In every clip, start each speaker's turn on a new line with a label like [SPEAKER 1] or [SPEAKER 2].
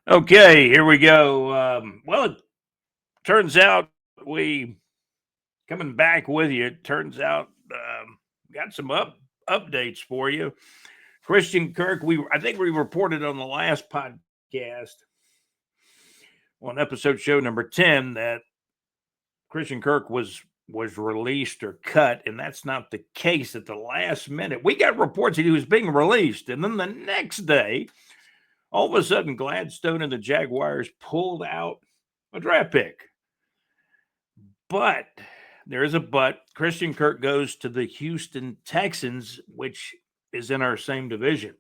[SPEAKER 1] Okay, here we go. Well, it turns out we coming back with you. It turns out got some updates for you. Christian Kirk, I think we reported on the last podcast on episode show number 10 that Christian Kirk was released or cut, and that's not the case at the last minute. We got reports that he was being released, and then the next day, all of a sudden, Gladstone and the Jaguars pulled out a draft pick. But there is a but. Christian Kirk goes to the Houston Texans, which is in our same division.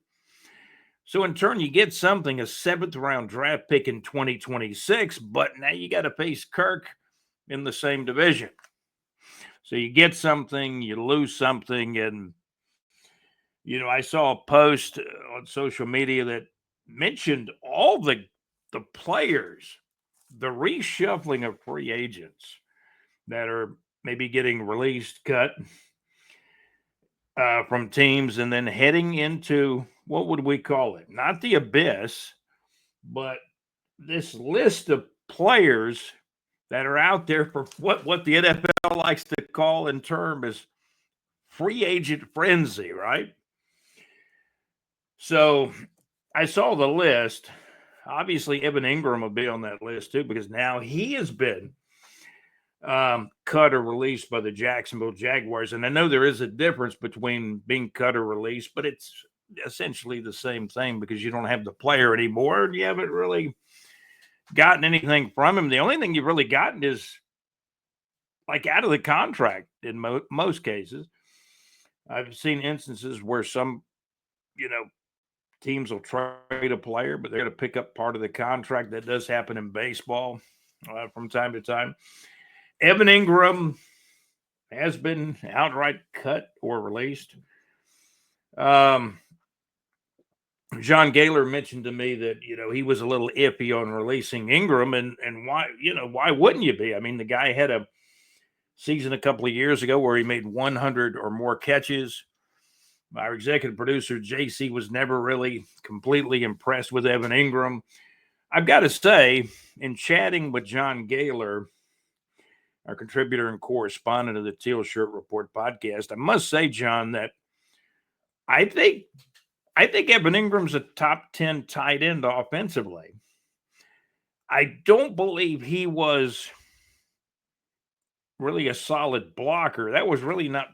[SPEAKER 1] So in turn, you get something, a seventh round draft pick in 2026, but now you got to face Kirk in the same division. So you get something, you lose something. And, I saw a post on social media that mentioned all the players, the reshuffling of free agents that are maybe getting released, cut from teams, and then heading into what would we call it? Not the abyss, but this list of players that are out there for what the NFL likes to call in term is free agent frenzy, right? So I saw the list. Obviously, Evan Ingram will be on that list too because now he has been cut or released by the Jacksonville Jaguars. And I know there is a difference between being cut or released, but it's essentially the same thing because you don't have the player anymore and you haven't really gotten anything from him. The only thing you've really gotten is like out of the contract in most cases. I've seen instances where some, you know, teams will trade a player, but they're going to pick up part of the contract. That does happen in baseball from time to time. Evan Ingram has been outright cut or released. John Gaylor mentioned to me that he was a little iffy on releasing Ingram, and why wouldn't you be? I mean, the guy had a season a couple of years ago where he made 100 or more catches. Our executive producer JC was never really completely impressed with Evan Ingram. I've got to say, in chatting with John Gaylor, our contributor and correspondent of the Teal Shirt Report podcast, I must say, John, that I think Evan Ingram's a top 10 tight end offensively. I don't believe he was really a solid blocker. That was really not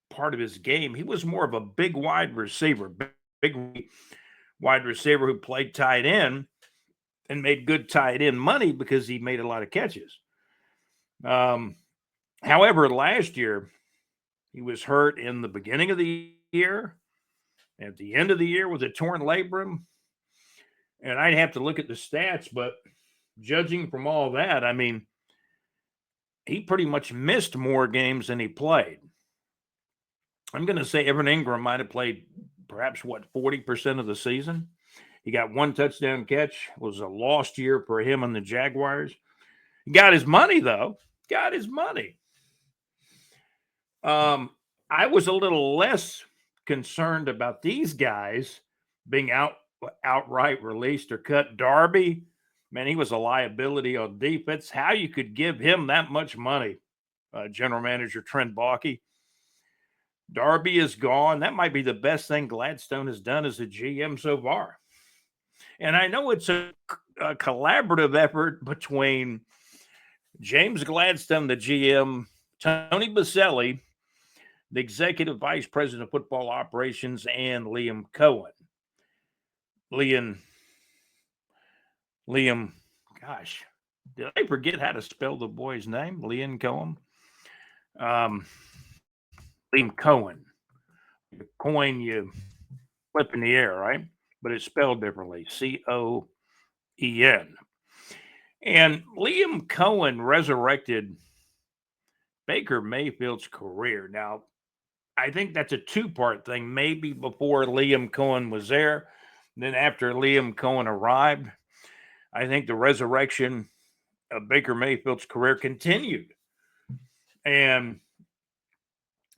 [SPEAKER 1] part of his game. He was more of a big wide receiver, big wide receiver who played tight end and made good tight end money because he made a lot of catches. However, last year he was hurt in the beginning of the year, at the end of the year with a torn labrum. And I'd have to look at the stats, but judging from all that, I mean, he pretty much missed more games than he played. I'm going to say Evan Ingram might have played perhaps 40% of the season. He got one touchdown catch. It was a lost year for him and the Jaguars. He got his money though. Got his money. I was a little less concerned about these guys being outright released or cut. Darby, man, he was a liability on defense. How you could give him that much money, General Manager Trent Baalke. Darby is gone. That might be the best thing Gladstone has done as a GM so far. And I know it's a collaborative effort between James Gladstone, the GM, Tony Baselli, the executive vice president of football operations, and Liam Cohen. Liam, gosh, did I forget how to spell the boy's name? Liam Cohen. Liam Cohen. The coin you flip in the air, right? But it's spelled differently. Coen. And Liam Cohen resurrected Baker Mayfield's career. Now, I think that's a two-part thing. Maybe before Liam Cohen was there, then after Liam Cohen arrived, I think the resurrection of Baker Mayfield's career continued. And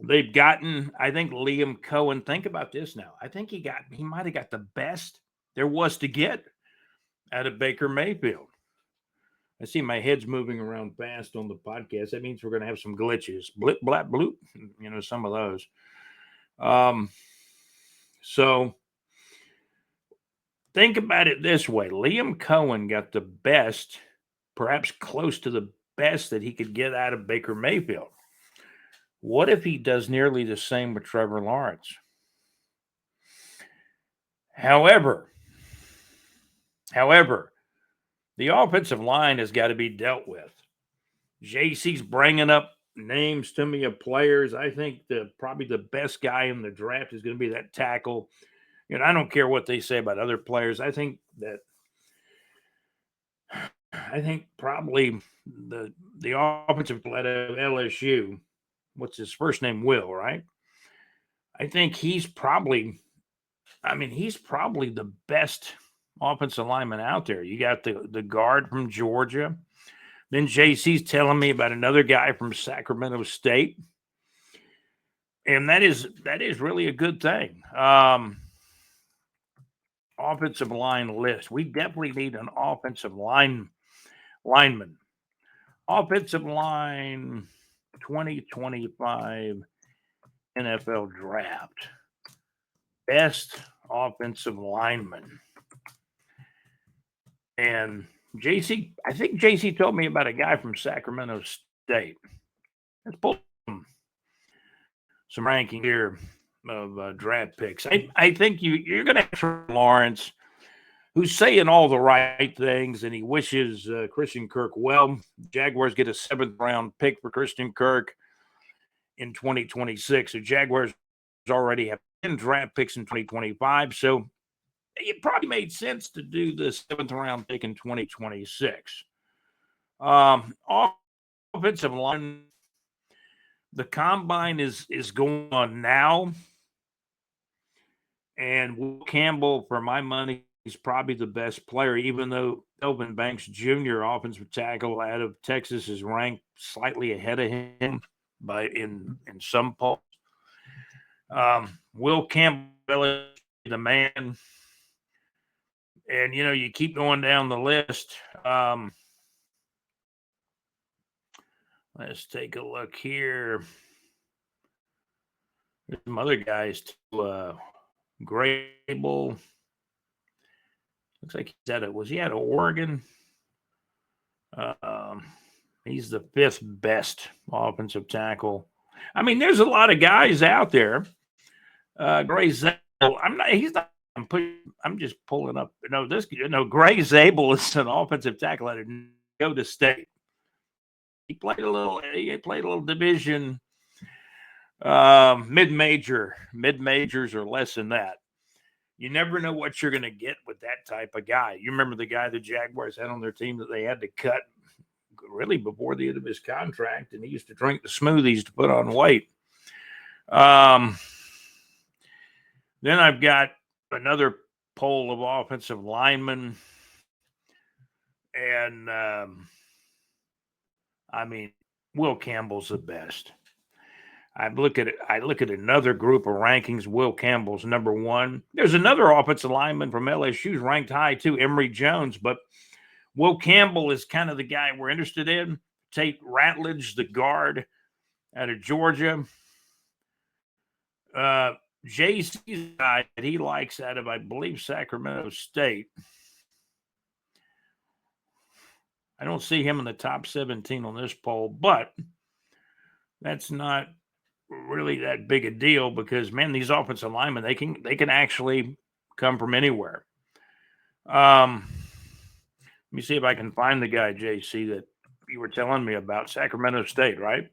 [SPEAKER 1] they've gotten, I think Liam Cohen, think about this now. I think he might have got the best there was to get out of Baker Mayfield. I see my head's moving around fast on the podcast. That means we're going to have some glitches. Blip, blap, bloop. Some of those. Um, so think about it this way. Liam Cohen got the best, perhaps close to the best that he could get out of Baker Mayfield. What if he does nearly the same with Trevor Lawrence? However, the offensive line has got to be dealt with. JC's bringing up names to me of players. I think probably the best guy in the draft is going to be that tackle. I don't care what they say about other players. I think probably the offensive player of LSU, what's his first name? Will, right? I think he's probably the best offensive lineman out there. You got the guard from Georgia. Then JC's telling me about another guy from Sacramento State. And that is really a good thing. Offensive line list. We definitely need an offensive lineman. Offensive line 2025 NFL draft. Best offensive lineman. And I think JC told me about a guy from Sacramento State. Let's pull some ranking here of draft picks. I think you're going to have Lawrence, who's saying all the right things, and he wishes Christian Kirk well. Jaguars get a 7th round pick for Christian Kirk in 2026. The Jaguars already have 10 draft picks in 2025, so it probably made sense to do the 7th round pick in 2026. Offensive line, the combine is going on now, and Will Campbell, for my money, is probably the best player, even though Elvin Banks Jr., offensive tackle out of Texas, is ranked slightly ahead of him in some polls. Will Campbell is the man. And, you keep going down the list. Let's take a look here. There's some other guys too. Grable. Looks like was he out of Oregon? He's the 5th best offensive tackle. I mean, there's a lot of guys out there. Gray Zabel. I'm just pulling up. Gray Zabel is an offensive tackle out of Dakota State. He played a little division, mid-majors or less than that. You never know what you're going to get with that type of guy. You remember the guy the Jaguars had on their team that they had to cut really before the end of his contract, and he used to drink the smoothies to put on weight. Then I've got another poll of offensive linemen, and Will Campbell's the best. I look at another group of rankings. Will Campbell's number 1. There's another offensive lineman from LSU who's ranked high too, Emory Jones, but Will Campbell is kind of the guy we're interested in. Tate Ratledge, the guard out of Georgia. JC's guy that he likes out of, I believe, Sacramento State. I don't see him in the top 17 on this poll, but that's not really that big a deal because, man, these offensive linemen, they can actually come from anywhere. Let me see if I can find the guy, JC, that you were telling me about. Sacramento State, right?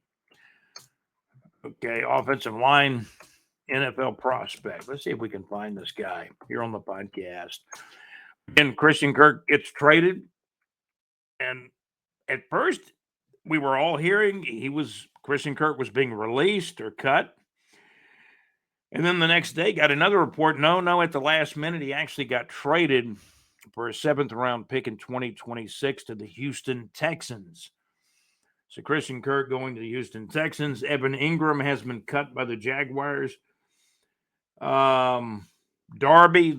[SPEAKER 1] Okay, offensive line, NFL prospect. Let's see if we can find this guy here on the podcast. Again, Christian Kirk gets traded. And at first, we were all hearing Christian Kirk was being released or cut. And then the next day, got another report. No, at the last minute, he actually got traded for a 7th round pick in 2026 to the Houston Texans. So Christian Kirk going to the Houston Texans. Evan Ingram has been cut by the Jaguars. Darby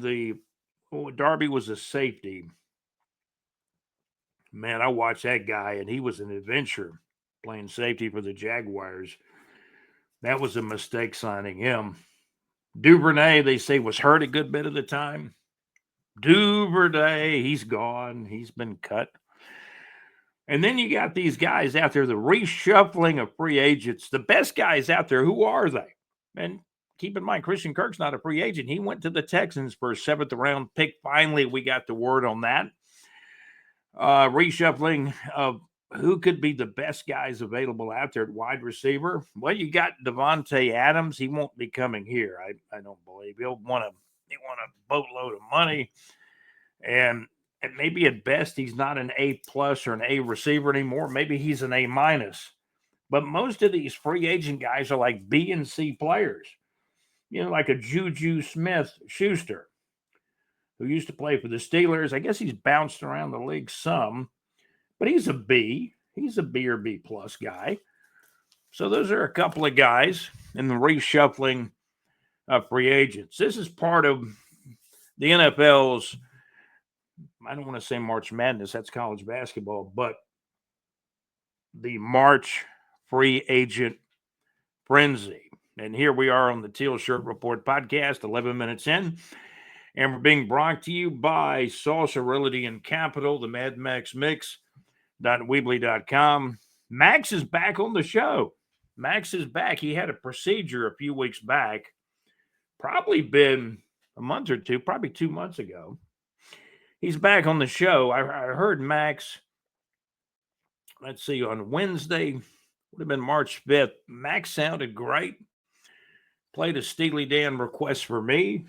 [SPEAKER 1] was a safety. Man, I watched that guy, and he was an adventure playing safety for the Jaguars. That was a mistake signing him. Duvernay, they say, was hurt a good bit of the time. Duvernay, he's gone. He's been cut. And then you got these guys out there, the reshuffling of free agents. The best guys out there, who are they? And keep in mind, Christian Kirk's not a free agent. He went to the Texans for a 7th round pick. Finally, we got the word on that. Reshuffling of who could be the best guys available out there at wide receiver. Well, you got Devontae Adams. He won't be coming here. I don't believe he want a boatload of money, and maybe at best he's not an A plus or an A receiver anymore. Maybe he's an A minus. But most of these free agent guys are like B and C players. You know, like a Juju Smith Schuster, who used to play for the Steelers. I guess he's bounced around the league some, but he's a B. He's a B or B plus guy. So those are a couple of guys in the reshuffling of free agents. This is part of the NFL's, I don't want to say March Madness, that's college basketball, but the March free agent frenzy. And here we are on the Teal Shirt Report podcast, 11 minutes in. And we're being brought to you by Salsa Realty and Capital, the Mad Max Mix. Weebly.com. Max is back on the show. Max is back. He had a procedure a few weeks back, probably been a month or two, probably 2 months ago. He's back on the show. I heard Max, let's see, on Wednesday, would have been March 5th. Max sounded great. Played a Steely Dan request for me.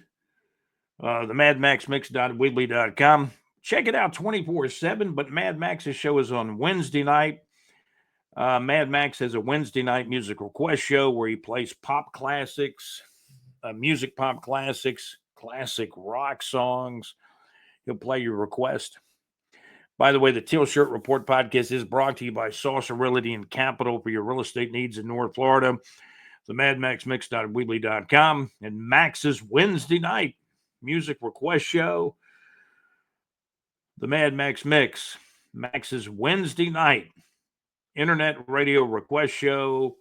[SPEAKER 1] The madmaxmix.weebly.com. Check it out 24/7, but Mad Max's show is on Wednesday night. Mad Max has a Wednesday night music request show where he plays pop classics, music pop classics, classic rock songs. He'll play your request. By the way, the Teal Shirt Report podcast is brought to you by Salsa Realty and Capital for your real estate needs in North Florida. The madmaxmix.weebly.com and Max's Wednesday night music request show. The Mad Max Mix, Max's Wednesday night internet radio request show.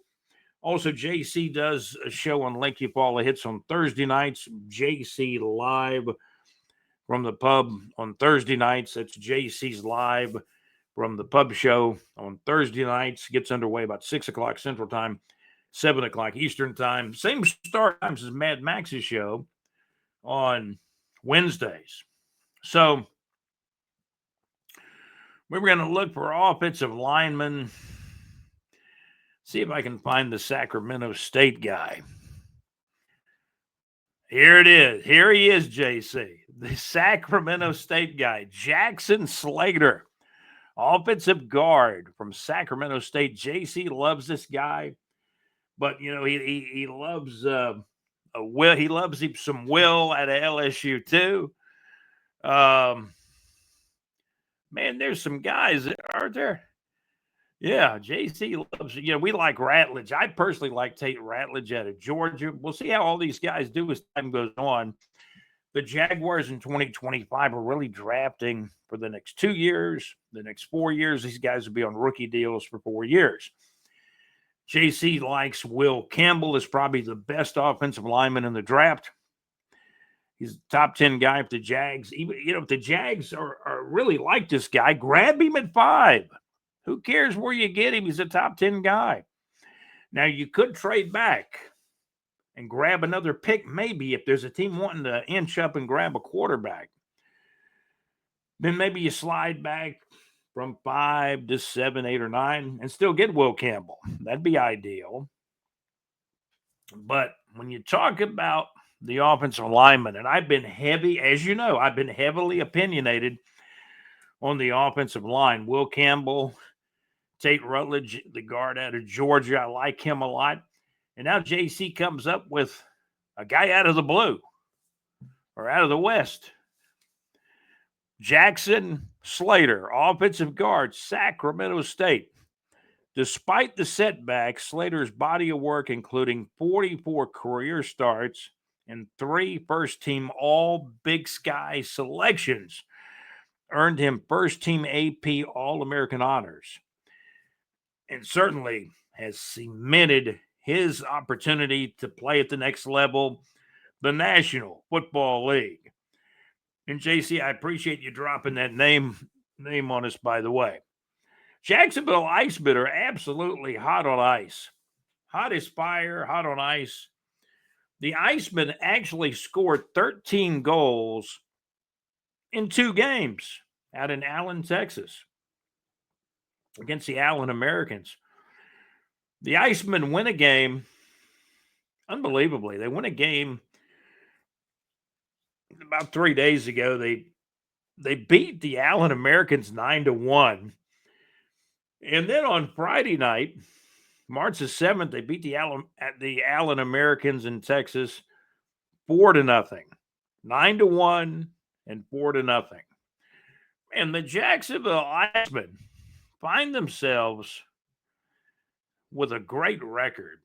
[SPEAKER 1] Also, JC does a show on Lake Eufaula Hits on Thursday nights. JC Live from the pub on Thursday nights. That's JC's Live from the pub show on Thursday nights. Gets underway about 6 o'clock Central Time, 7 o'clock Eastern Time. Same start times as Mad Max's show on Wednesdays. So we were going to look for offensive linemen. See if I can find the Sacramento State guy. Here it is. Here he is, JC. The Sacramento State guy, Jackson Slater, offensive guard from Sacramento State. JC loves this guy, but you know he loves Will. He loves some Will at LSU too. Man, there's some guys, aren't there? Yeah, JC loves, we like Ratledge. I personally like Tate Ratledge out of Georgia. We'll see how all these guys do as time goes on. The Jaguars in 2025 are really drafting for the next 2 years. The next 4 years, these guys will be on rookie deals for 4 years. JC likes Will Campbell is probably the best offensive lineman in the draft. He's a top 10 guy for the Jags. Even, if the Jags are really like this guy, grab him at 5. Who cares where you get him? He's a top 10 guy. Now, you could trade back and grab another pick, maybe, if there's a team wanting to inch up and grab a quarterback. Then maybe you slide back from 5 to 7, 8, or 9 and still get Will Campbell. That'd be ideal. But when you talk about the offensive lineman, and I've been heavy, as you know, I've been heavily opinionated on the offensive line. Will Campbell, Tate Rutledge, the guard out of Georgia. I like him a lot. And now JC comes up with a guy out of the blue or out of the West. Jackson Slater, offensive guard, Sacramento State. Despite the setbacks, Slater's body of work, including 44 career starts and 3 first-team All-Big Sky selections, earned him first team AP All-American honors, and certainly has cemented his opportunity to play at the next level, the National Football League. And JC, I appreciate you dropping that name on us, by the way. Jacksonville Icemen are absolutely hot on ice. Hot as fire, hot on ice. The Icemen actually scored 13 goals in 2 games out in Allen, Texas, against the Allen Americans. The Icemen win a game, unbelievably. They win a game about 3 days ago. They beat the Allen Americans 9-1. And then on Friday night, March the 7th, they beat the Allen Americans in Texas 4-0. 9-1 and 4-0. And the Jacksonville Icemen find themselves with a great record.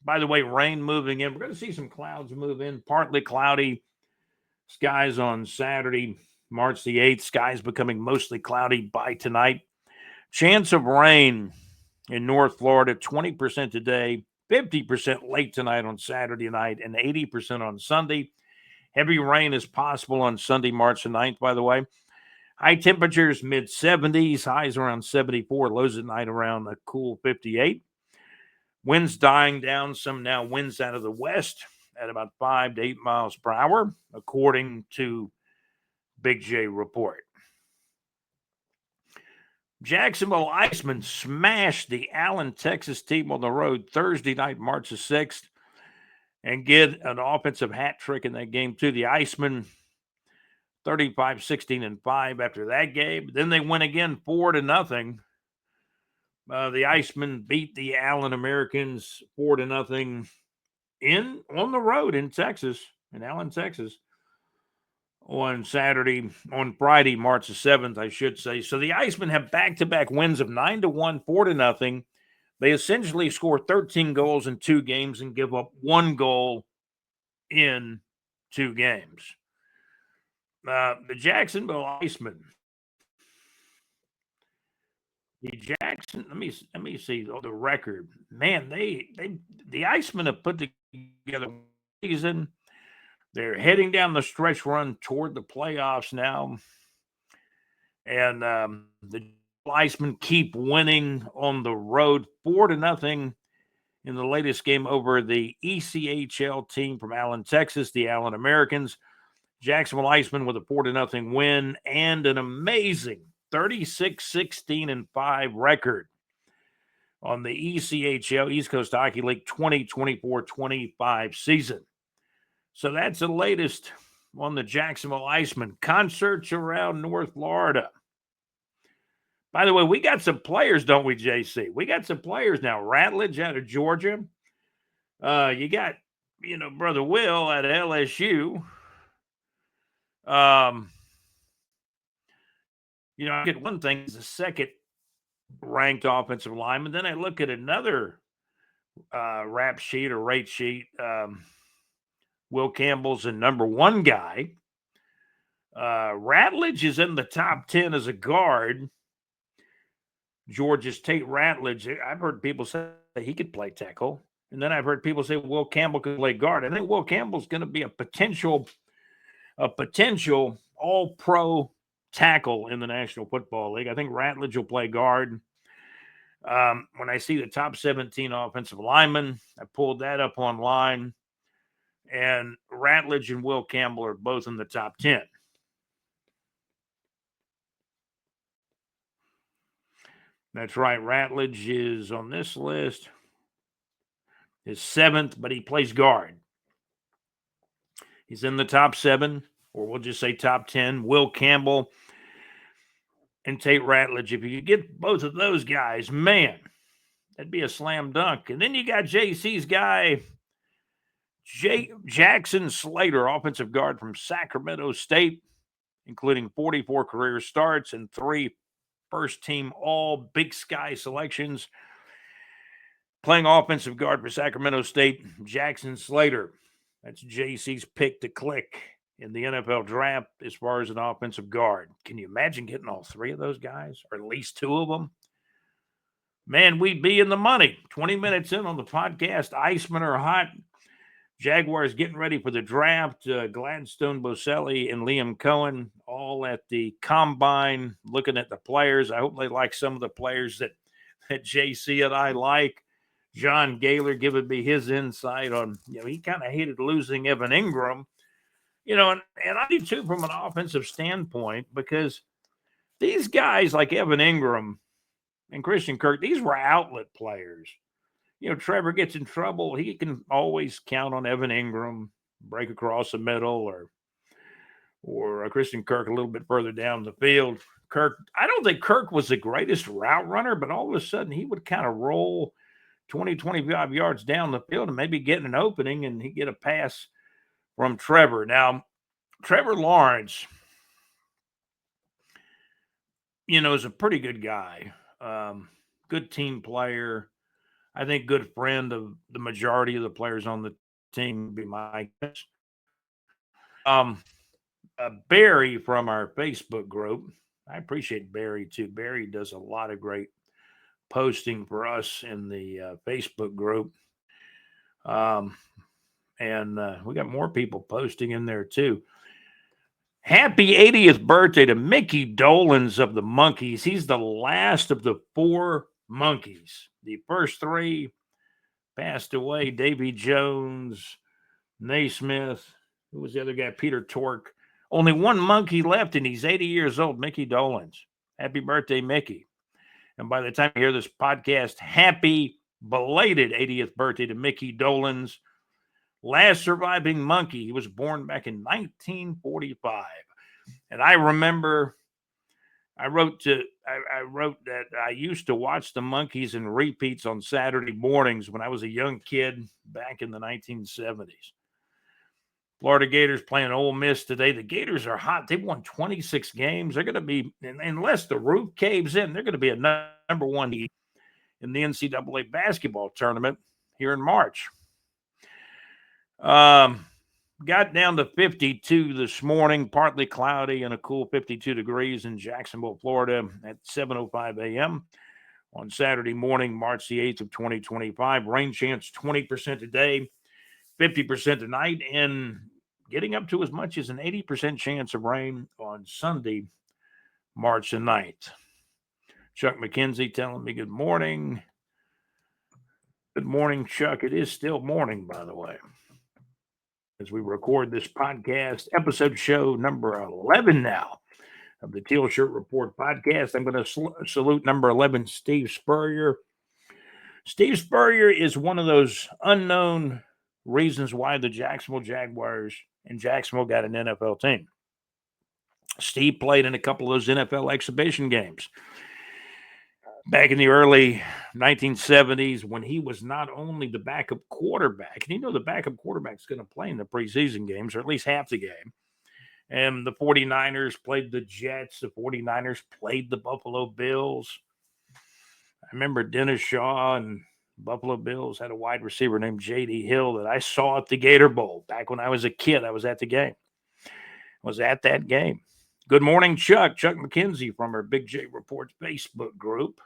[SPEAKER 1] By the way, rain moving in. We're going to see some clouds move in. Partly cloudy skies on Saturday, March the 8th. Skies becoming mostly cloudy by tonight. Chance of rain in North Florida, 20% today, 50% late tonight on Saturday night, and 80% on Sunday. Heavy rain is possible on Sunday, March the 9th, by the way. High temperatures, mid-70s, highs around 74, lows at night around a cool 58. Winds dying down, some now winds out of the west at about 5 to 8 miles per hour, according to Big J report. Jacksonville Icemen smashed the Allen, Texas team on the road Thursday night, March the 6th, and get an offensive hat trick in that game, too. The Icemen 35-16-5 after that game. Then they win again 4-0. The Icemen beat the Allen Americans 4-0 on the road in Texas, in Allen, Texas, on Friday, March the 7th, I should say. So the Icemen have back-to-back wins of 9-1, 4-0. They essentially score 13 goals in 2 games and give up 1 goal in 2 games. The Jacksonville Icemen. Let me see the record. Man, the Icemen have put together a season. They're heading down the stretch run toward the playoffs now. And the Icemen keep winning on the road 4-0 in the latest game over the ECHL team from Allen, Texas, the Allen Americans. Jacksonville Icemen with a 4-0 win and an amazing 36-16-5 record on the ECHL, East Coast Hockey League 2024-25 season. So that's the latest on the Jacksonville Icemen. Concerts around North Florida. By the way, we got some players, don't we, JC? We got some players now. Ratledge out of Georgia. You got, Brother Will out of LSU. I get one thing is the second ranked offensive lineman. Then I look at another rate sheet. Will Campbell's the number 1 guy. Ratledge is in the top 10 as a guard. Georgia's Tate Ratledge. I've heard people say he could play tackle. And then I've heard people say Will Campbell could play guard. I think Will Campbell's going to be a potential all-pro tackle in the National Football League. I think Ratledge will play guard. When I see the top 17 offensive linemen, I pulled that up online, and Ratledge and Will Campbell are both in the top 10. That's right. Ratledge is on this list. Is 7th, but he plays guard. He's in the top 7, or we'll just say top 10. Will Campbell and Tate Ratledge. If you could get both of those guys, man, that'd be a slam dunk. And then you got JC's guy, Jackson Slater, offensive guard from Sacramento State, including 44 career starts and 3 first-team all Big Sky selections. Playing offensive guard for Sacramento State, Jackson Slater. That's JC's pick to click in the NFL draft as far as an offensive guard. Can you imagine getting all three of those guys, or at least two of them? Man, we'd be in the money. 20 minutes in on the podcast, Icemen are hot. Jaguars getting ready for the draft. Gladstone, Boselli, and Liam Cohen all at the combine looking at the players. I hope they like some of the players that JC and I like. John Gaylor giving me his insight on, he kind of hated losing Evan Ingram. And I do too from an offensive standpoint, because these guys like Evan Ingram and Christian Kirk, these were outlet players. Trevor gets in trouble, he can always count on Evan Ingram, break across the middle, or Christian Kirk a little bit further down the field. Kirk, I don't think Kirk was the greatest route runner, but all of a sudden he would kind of roll 20, 25 yards down the field and maybe get an opening, and he'd get a pass from Trevor. Now, Trevor Lawrence, is a pretty good guy. Good team player. I think good friend of the majority of the players on the team would be my guess. Barry from our Facebook group, I appreciate Barry too. Barry does a lot of great posting for us in the Facebook group. And we got more people posting in there too. Happy 80th birthday to Mickey Dolenz of the Monkees. He's the last of the four Monkees. The first three passed away. Davy Jones, Naismith. Who was the other guy? Peter Tork. Only one Monkey left, and he's 80 years old, Mickey Dolenz. Happy birthday, Mickey. And by the time you hear this podcast, happy belated 80th birthday to Mickey Dolenz. Last surviving Monkey. He was born back in 1945. And I remember I wrote that I used to watch the Monkees in repeats on Saturday mornings when I was a young kid back in the 1970s. Florida Gators playing Ole Miss today. The Gators are hot. They've won 26 games. They're going to be, unless the roof caves in, they're going to be a number one in the NCAA basketball tournament here in March. Got down to 52 this morning, partly cloudy and a cool 52 degrees in Jacksonville, Florida at 7:05 a.m. on Saturday morning, March the 8th of 2025. Rain chance 20% today, 50% tonight, and getting up to as much as an 80% chance of rain on Sunday, March the 9th. Chuck McKenzie telling me good morning. Good morning, Chuck. It is still morning, by the way, as we record this podcast, episode show number 11 now of the Teal Shirt Report podcast. I'm going to salute number 11, Steve Spurrier. Steve Spurrier is one of those unknown reasons why the Jacksonville Jaguars and Jacksonville got an NFL team. Steve played in a couple of those NFL exhibition games back in the early 1970s when he was not only the backup quarterback, and the backup quarterback's going to play in the preseason games, or at least half the game. And the 49ers played the Jets. The 49ers played the Buffalo Bills. I remember Dennis Shaw and Buffalo Bills had a wide receiver named J.D. Hill that I saw at the Gator Bowl. Back when I was a kid, I was at the game. that game. Good morning, Chuck. Chuck McKenzie from our Big J Reports Facebook group.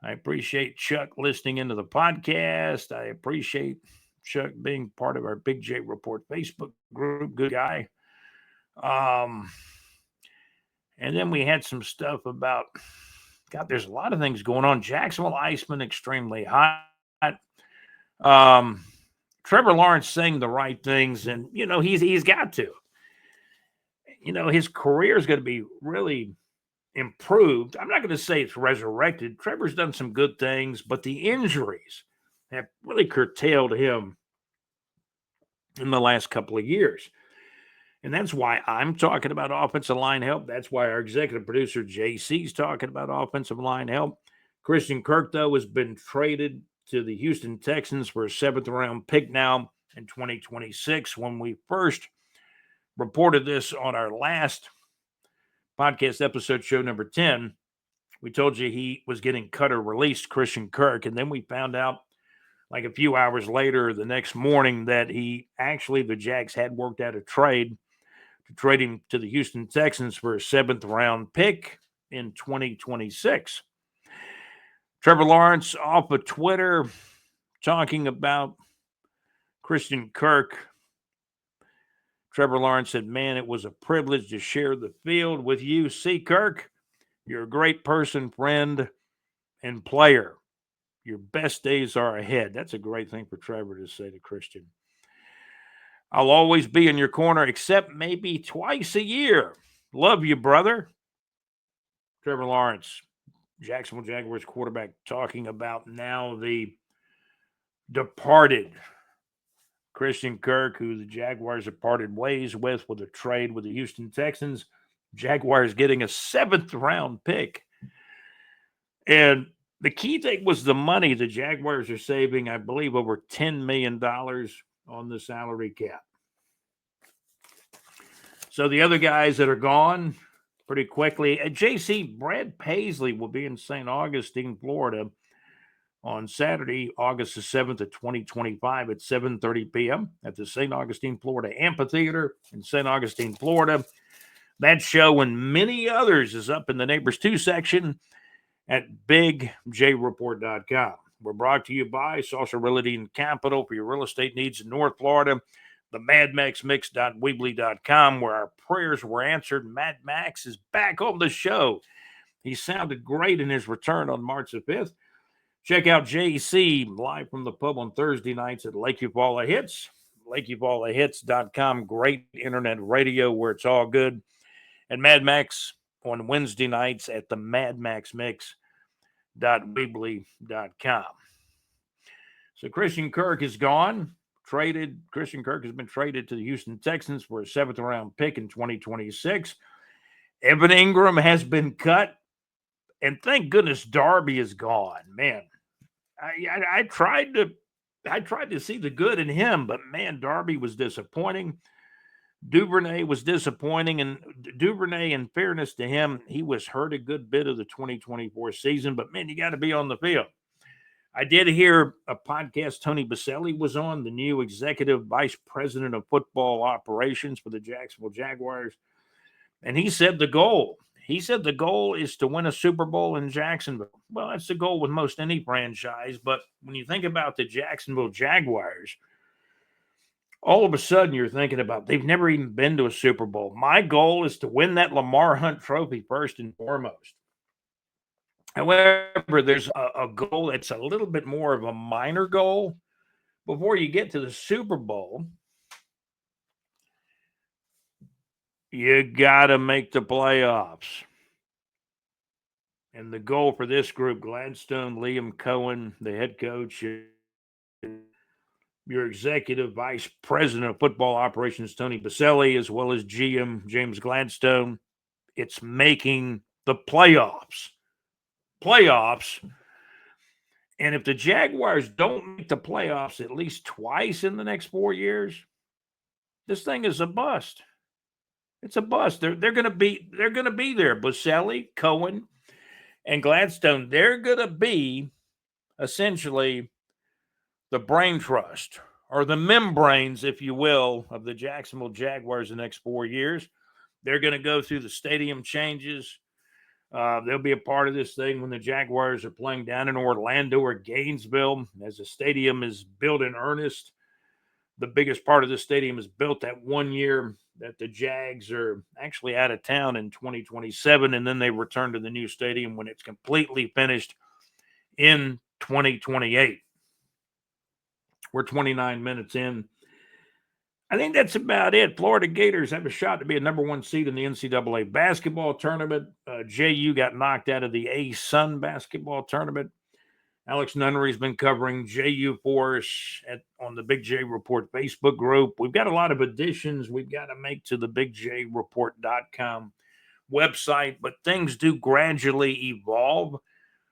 [SPEAKER 1] I appreciate Chuck listening into the podcast. I appreciate Chuck being part of our Big J Report Facebook group. Good guy. And then we had some stuff about, God, there's a lot of things going on. Jacksonville Iceman, extremely hot. Trevor Lawrence saying the right things, and, he's got to. His career is going to be really improved. I'm not going to say it's resurrected. Trevor's done some good things, but the injuries have really curtailed him in the last couple of years. And that's why I'm talking about offensive line help. That's why our executive producer, JC's talking about offensive line help. Christian Kirk, though, has been traded to the Houston Texans for a 7th-round pick now in 2026. When we first reported this on our last podcast episode, show number 10, we told you he was getting cut or released, Christian Kirk, and then we found out like a few hours later, the next morning, that the Jags had worked out a trade to trade him to the Houston Texans for a 7th-round pick in 2026. Trevor Lawrence off of Twitter talking about Christian Kirk. Trevor Lawrence said, "Man, it was a privilege to share the field with you. See, Kirk, you're a great person, friend, and player. Your best days are ahead." That's a great thing for Trevor to say to Christian. "I'll always be in your corner, except maybe twice a year. Love you, brother." Trevor Lawrence, Jacksonville Jaguars quarterback, talking about now the departed Christian Kirk, who the Jaguars have parted ways with a trade with the Houston Texans. Jaguars getting a 7th-round pick. And the key thing was the money. The Jaguars are saving, I believe, over $10 million on the salary cap. So the other guys that are gone pretty quickly. JC, Brad Paisley will be in St. Augustine, Florida on Saturday, August the 7th of 2025 at 7:30 p.m. at the St. Augustine, Florida Amphitheater in St. Augustine, Florida. That show and many others is up in the Neighbors 2 section at bigjreport.com. We're brought to you by Saucer Realty and Capital for your real estate needs in North Florida. The madmaxmix.weebly.com, where our prayers were answered. Mad Max is back on the show. He sounded great in his return on March the 5th. Check out JC live from the pub on Thursday nights at Lake Eufaula Hits, lakeufaulahits.com. Great internet radio where it's all good. And Mad Max on Wednesday nights at the madmaxmix.weebly.com. So Christian Kirk is gone. Christian Kirk has been traded to the Houston Texans for a 7th-round pick in 2026. Evan Ingram has been cut. And thank goodness Darby is gone. Man, I tried to see the good in him, but man, Darby was disappointing. Duvernay was disappointing, and Duvernay, in fairness to him, he was hurt a good bit of the 2024 season, but man, you got to be on the field. I did hear a podcast Tony Baselli was on, the new executive vice president of football operations for the Jacksonville Jaguars, and he said the goal is to win a Super Bowl in Jacksonville. Well, that's the goal with most any franchise, but when you think about the Jacksonville Jaguars, all of a sudden you're thinking about they've never even been to a Super Bowl. My goal is to win that Lamar Hunt trophy first and foremost. However, there's a goal that's a little bit more of a minor goal. Before you get to the Super Bowl, you got to make the playoffs. And the goal for this group, Gladstone, Liam Cohen, the head coach, your executive vice president of football operations, Tony Baselli, as well as GM James Gladstone, it's making the playoffs. And if the Jaguars don't make the playoffs at least twice in the next 4 years, this thing is a bust. It's a bust. They're going to be there. Baselli, Cohen, and Gladstone, they're going to be essentially the brain trust or the membranes, if you will, of the Jacksonville Jaguars the next 4 years. They're going to go through the stadium changes. They'll be a part of this thing when the Jaguars are playing down in Orlando or Gainesville. As the stadium is built in earnest, the biggest part of the stadium is built that 1 year that the Jags are actually out of town in 2027, and then they return to the new stadium when it's completely finished in 2028. We're 29 minutes in. I think that's about it. Florida Gators have a shot to be a number 1 seed in the NCAA basketball tournament. JU got knocked out of the A-Sun basketball tournament. Alex Nunnery's been covering JU for us on the Big J Report Facebook group. We've got a lot of additions we've got to make to the bigjreport.com website, but things do gradually evolve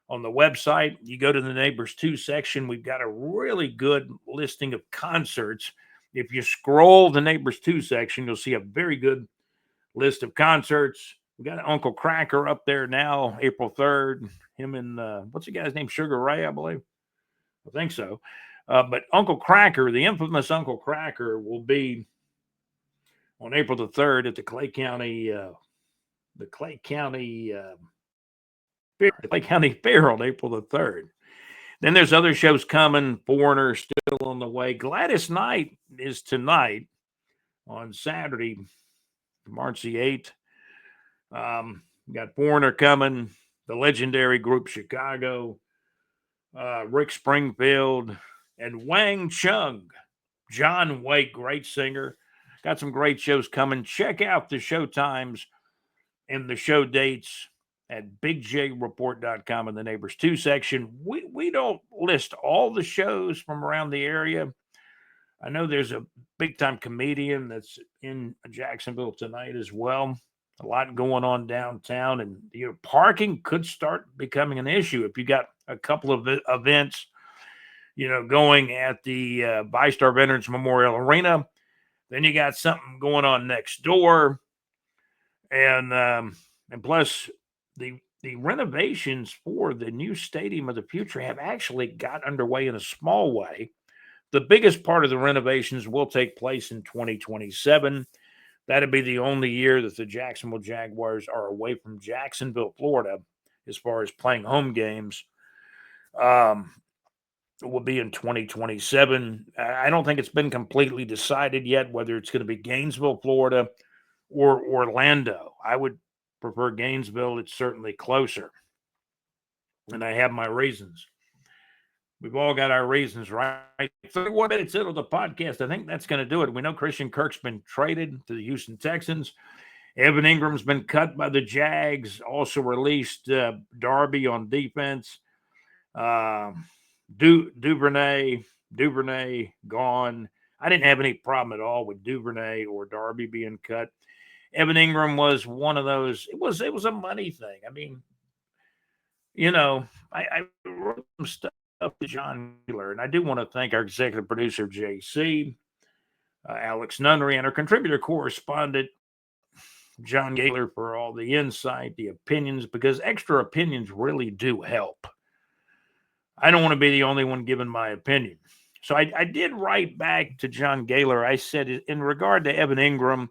[SPEAKER 1] on the website. You go to the Neighbors 2 section, we've got a really good listing of concerts. If you scroll the Neighbors 2 section, you'll see a very good list of concerts. We got Uncle Cracker up there now, April 3rd. Him and, what's the guy's name? Sugar Ray, I believe. I think so. But Uncle Cracker, the infamous Uncle Cracker, will be on April the 3rd at the Clay County Fair on April the 3rd. Then there's other shows coming. Foreigner still on the way. Gladys Night is tonight on Saturday, March the 8th. Got Foreigner coming, the legendary group Chicago, Rick Springfield, and Wang Chung. John Wake, great singer. Got some great shows coming. Check out the show times and the show dates at bigjreport.com in the Neighbors 2 section. We don't list all the shows from around the area. I know there's a big-time comedian that's in Jacksonville tonight as well. A lot going on downtown, and parking could start becoming an issue if you got a couple of events, going at the VyStar Veterans Memorial Arena. Then you got something going on next door, and plus the renovations for the new Stadium of the Future have actually got underway in a small way. The biggest part of the renovations will take place in 2027. That'd be the only year that the Jacksonville Jaguars are away from Jacksonville, Florida, as far as playing home games. It will be in 2027. I don't think it's been completely decided yet whether it's going to be Gainesville, Florida, or Orlando. I would prefer Gainesville. It's certainly closer, and I have my reasons. We've all got our reasons, right? 31 minutes into the podcast. I think that's going to do it. We know Christian Kirk's been traded to the Houston Texans. Evan Ingram's been cut by the Jags. Also released Darby on defense. Duvernay gone. I didn't have any problem at all with Duvernay or Darby being cut. Evan Ingram was one of those. It was a money thing. I mean, I wrote some stuff to John Gaylor, and I do want to thank our executive producer, JC, Alex Nunnery, and our contributor correspondent, John Gaylor, for all the insight, the opinions, because extra opinions really do help. I don't want to be the only one giving my opinion. So I did write back to John Gaylor. I said, in regard to Evan Ingram,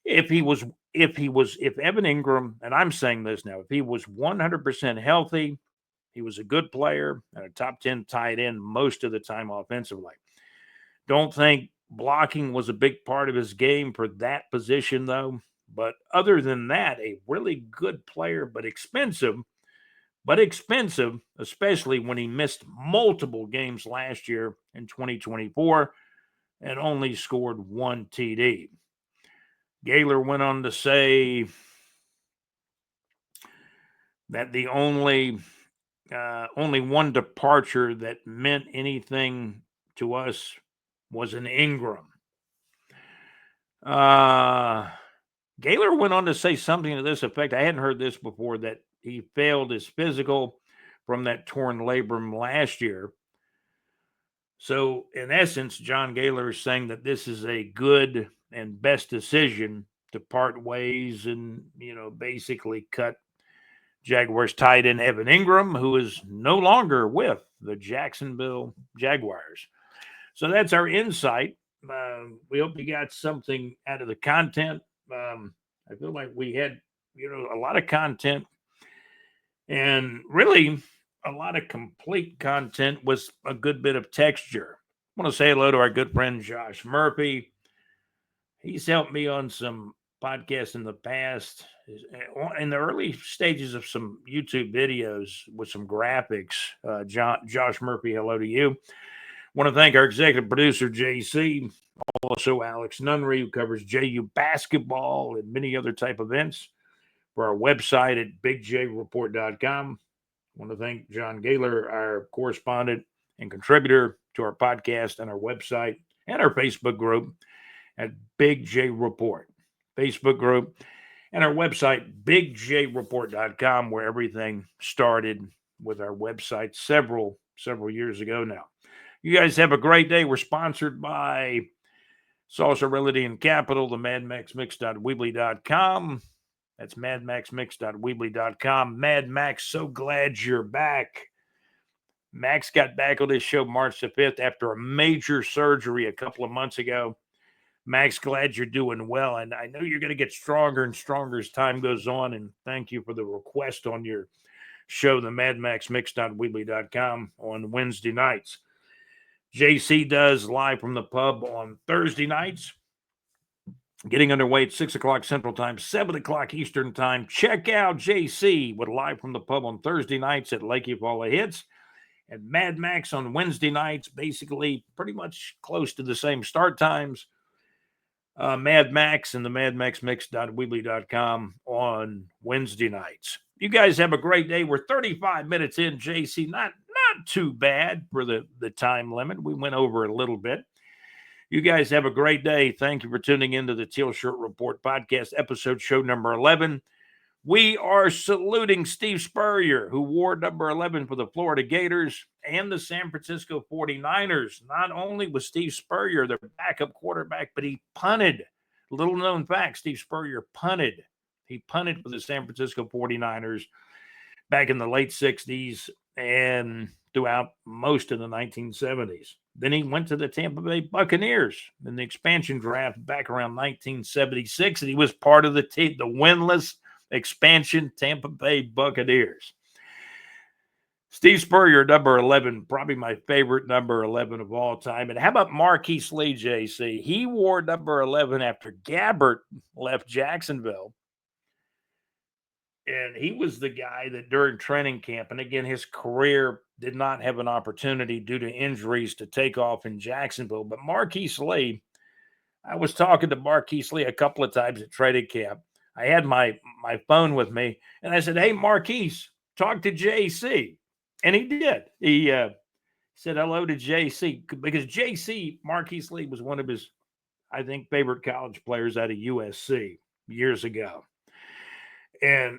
[SPEAKER 1] if Evan Ingram, and I'm saying this now, if he was 100% healthy, he was a good player and a top 10 tight end most of the time offensively. Don't think blocking was a big part of his game for that position, though. But other than that, a really good player, but expensive, especially when he missed multiple games last year in 2024 and only scored one TD. Gaylor went on to say that the only one departure that meant anything to us was an Ingram. Gaylor went on to say something to this effect. I hadn't heard this before, that he failed his physical from that torn labrum last year. So, in essence, John Gaylor is saying that this is a good and best decision to part ways and, basically cut Jaguars tight end Evan Ingram, who is no longer with the Jacksonville Jaguars. So that's our insight. We hope you got something out of the content. I feel like we had, a lot of content, and really a lot of complete content with a good bit of texture. I want to say hello to our good friend Josh Murphy. He's helped me on some podcasts in the past, in the early stages of some YouTube videos with some graphics. Josh Murphy, hello to you. Want to thank our executive producer, JC, also Alex Nunnery, who covers JU basketball and many other type events, for our website at bigjreport.com. Want to thank John Gaylor, our correspondent and contributor to our podcast and our website and our Facebook group at Big J Report. Facebook group and our website, bigjreport.com, where everything started with our website several years ago now. You guys have a great day. We're sponsored by Salsa Realty and Capital, the madmaxmix.weebly.com. That's madmaxmix.weebly.com. Mad Max, so glad you're back. Max got back on this show March the 5th after a major surgery a couple of months ago. Max, glad you're doing well. And I know you're going to get stronger and stronger as time goes on. And thank you for the request on your show, the madmaxmix.weebly.com on Wednesday nights. JC does live from the pub on Thursday nights. Getting underway at 6 o'clock Central Time, 7 o'clock Eastern Time. Check out JC with Live from the Pub on Thursday nights at Lake Eufaula Hits. And Mad Max on Wednesday nights, basically pretty much close to the same start times. Mad Max and the madmaxmix.weebly.com on Wednesday nights. You guys have a great day. We're 35 minutes in, JC. Not too bad for the time limit. We went over a little bit. You guys have a great day. Thank you for tuning into the Teal Shirt Report podcast, episode show number 11. We are saluting Steve Spurrier, who wore number 11 for the Florida Gators and the San Francisco 49ers. Not only was Steve Spurrier their backup quarterback, but he punted. Little known fact, Steve Spurrier punted. He punted for the San Francisco 49ers back in the late 60s and throughout most of the 1970s. Then he went to the Tampa Bay Buccaneers in the expansion draft back around 1976, and he was part of the winless expansion Tampa Bay Buccaneers. Steve Spurrier, number 11, probably my favorite number 11 of all time. And how about Marquise Lee, JC? He wore number 11 after Gabbert left Jacksonville. And he was the guy that during training camp, and again, his career did not have an opportunity due to injuries to take off in Jacksonville. But Marquise Lee, I was talking to Marquise Lee a couple of times at training camp. I had my phone with me, and I said, "Hey, Marquise, talk to JC." And he did. He said hello to JC because JC, Marquise Lee, was one of his, I think, favorite college players out of USC years ago. And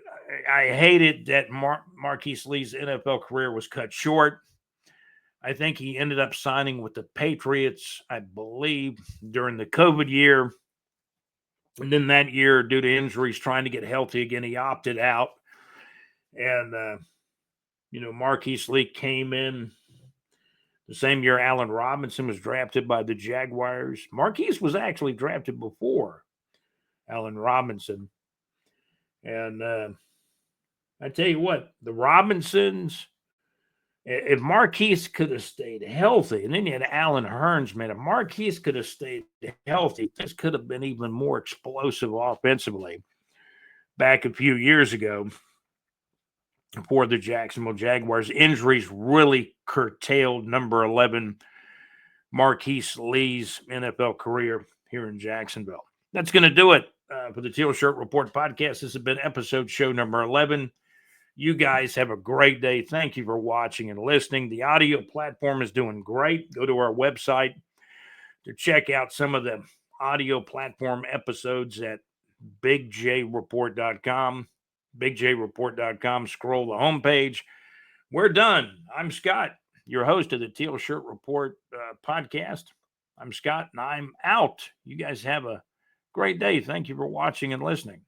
[SPEAKER 1] I hated that Marquise Lee's NFL career was cut short. I think he ended up signing with the Patriots, I believe, during the COVID year. And then that year, due to injuries, trying to get healthy again, he opted out. And, Marquise Lee came in the same year Allen Robinson was drafted by the Jaguars. Marquise was actually drafted before Allen Robinson. And I tell you what, the Robinsons, if Marquise could have stayed healthy, and then you had Allen Hurns, man, if Marquise could have stayed healthy, this could have been even more explosive offensively back a few years ago for the Jacksonville Jaguars. Injuries really curtailed number 11 Marquise Lee's NFL career here in Jacksonville. That's going to do it for the Teal Shirt Report podcast. This has been episode show number 11. You guys have a great day. Thank you for watching and listening. The audio platform is doing great. Go to our website to check out some of the audio platform episodes at bigjreport.com. bigjreport.com. Scroll the homepage. We're done. I'm Scott, your host of the Teal Shirt Report podcast. I'm Scott, and I'm out. You guys have a great day. Thank you for watching and listening.